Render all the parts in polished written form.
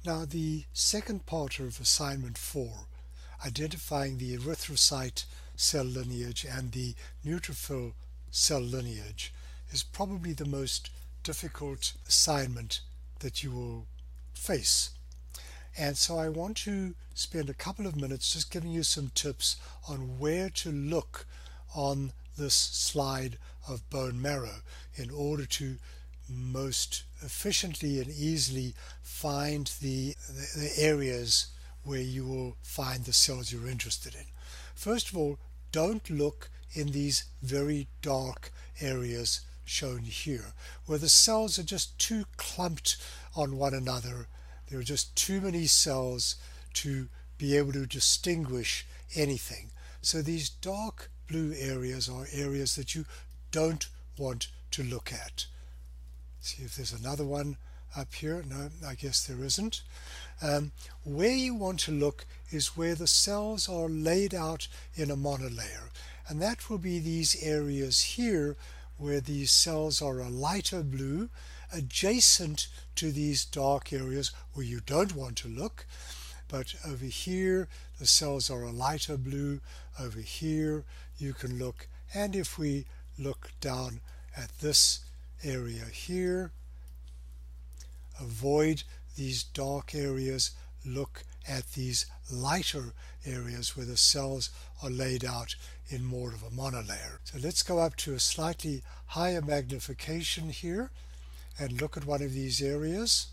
Now the second part of assignment 4, identifying the erythrocyte cell lineage and the neutrophil cell lineage, is probably the most difficult assignment that you will face. And so I want to spend a couple of minutes just giving you some tips on where to look on this slide of bone marrow in order to most efficiently and easily find the areas where you will find the cells you're interested in. First of all, don't look in these very dark areas shown here, where the cells are just too clumped on one another. There are just too many cells to be able to distinguish anything. So these dark blue areas are areas that you don't want to look at. See if there's another one up here. No, I guess there isn't. Where you want to look is where the cells are laid out in a monolayer, and that will be these areas here where these cells are a lighter blue adjacent to these dark areas where you don't want to look. But over here the cells are a lighter blue. Over here you can look, and if we look down at this area here, avoid these dark areas, look at these lighter areas where the cells are laid out in more of a monolayer. So let's go up to a slightly higher magnification here and look at one of these areas,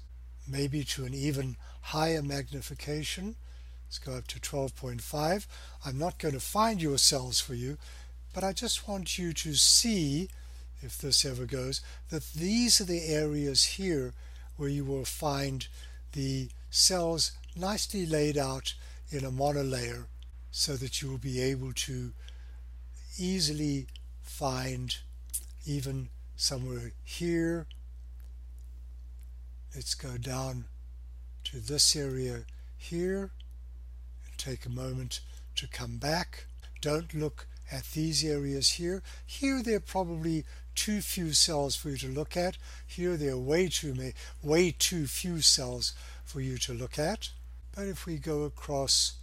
maybe to an even higher magnification. Let's go up to 12.5. I'm not going to find your cells for you, but I just want you to see, if this ever goes, that these are the areas here where you will find the cells nicely laid out in a monolayer, so that you will be able to easily find even somewhere here. Let's go down to this area here and take a moment to come back. Don't look at these areas here. Here there are probably too few cells for you to look at. Here there are way too few cells for you to look at. But if we go across,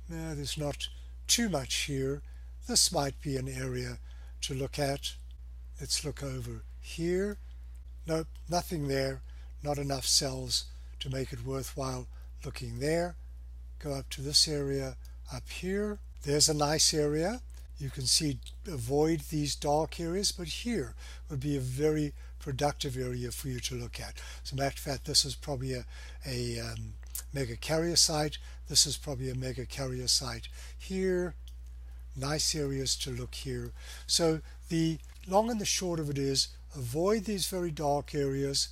there's not too much here. This might be an area to look at. Let's look over here. Nope, nothing there. Not enough cells to make it worthwhile looking there. Go up to this area up here. There's a nice area. You can see, avoid these dark areas, but here would be a very productive area for you to look at. As a matter of fact, this is probably a megakaryocyte. This is probably a megakaryocyte here. Nice areas to look here. So the long and the short of it is, avoid these very dark areas.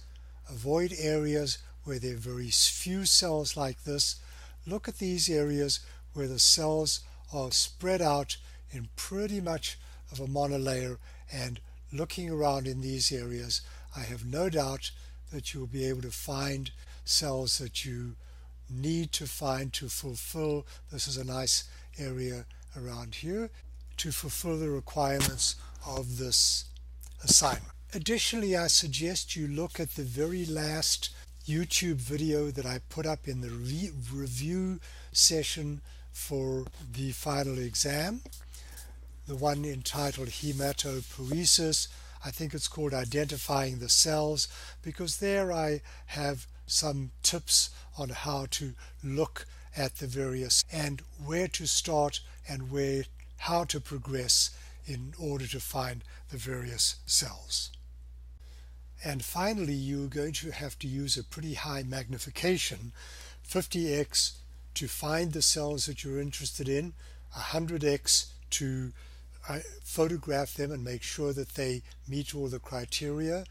Avoid areas where there are very few cells like this. Look at these areas where the cells are spread out in pretty much of a monolayer, and looking around in these areas, I have no doubt that you will be able to find cells that you need to find to fulfill. This is a nice area around here to fulfill the requirements of this assignment. Additionally, I suggest you look at the very last YouTube video that I put up in the review session for the final exam, the one entitled Hematopoiesis. I think it's called Identifying the Cells, because there I have some tips on how to look at the various and where to start and how to progress in order to find the various cells. And finally, you're going to have to use a pretty high magnification, 50x to find the cells that you're interested in, 100x to photograph them and make sure that they meet all the criteria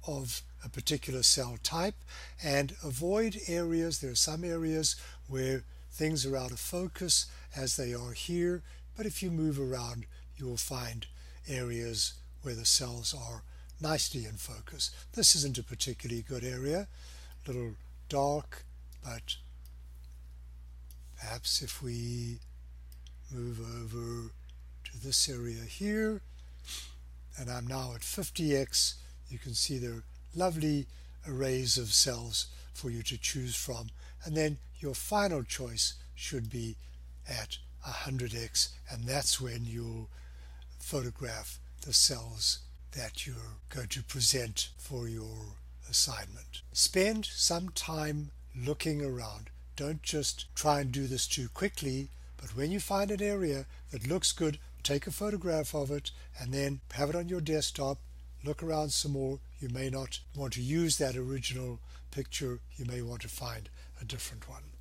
of a particular cell type, and avoid areas. There are some areas where things are out of focus, as they are here, but if you move around you will find areas where the cells are nicely in focus. This isn't a particularly good area, a little dark, but perhaps if we move over to this area here, and I'm now at 50x, you can see there are lovely arrays of cells for you to choose from, and then your final choice should be at 100x, and that's when you'll photograph the cells that you're going to present for your assignment. Spend some time looking around. Don't just try and do this too quickly, but when you find an area that looks good, take a photograph of it and then have it on your desktop. Look around some more. You may not want to use that original picture. You may want to find a different one.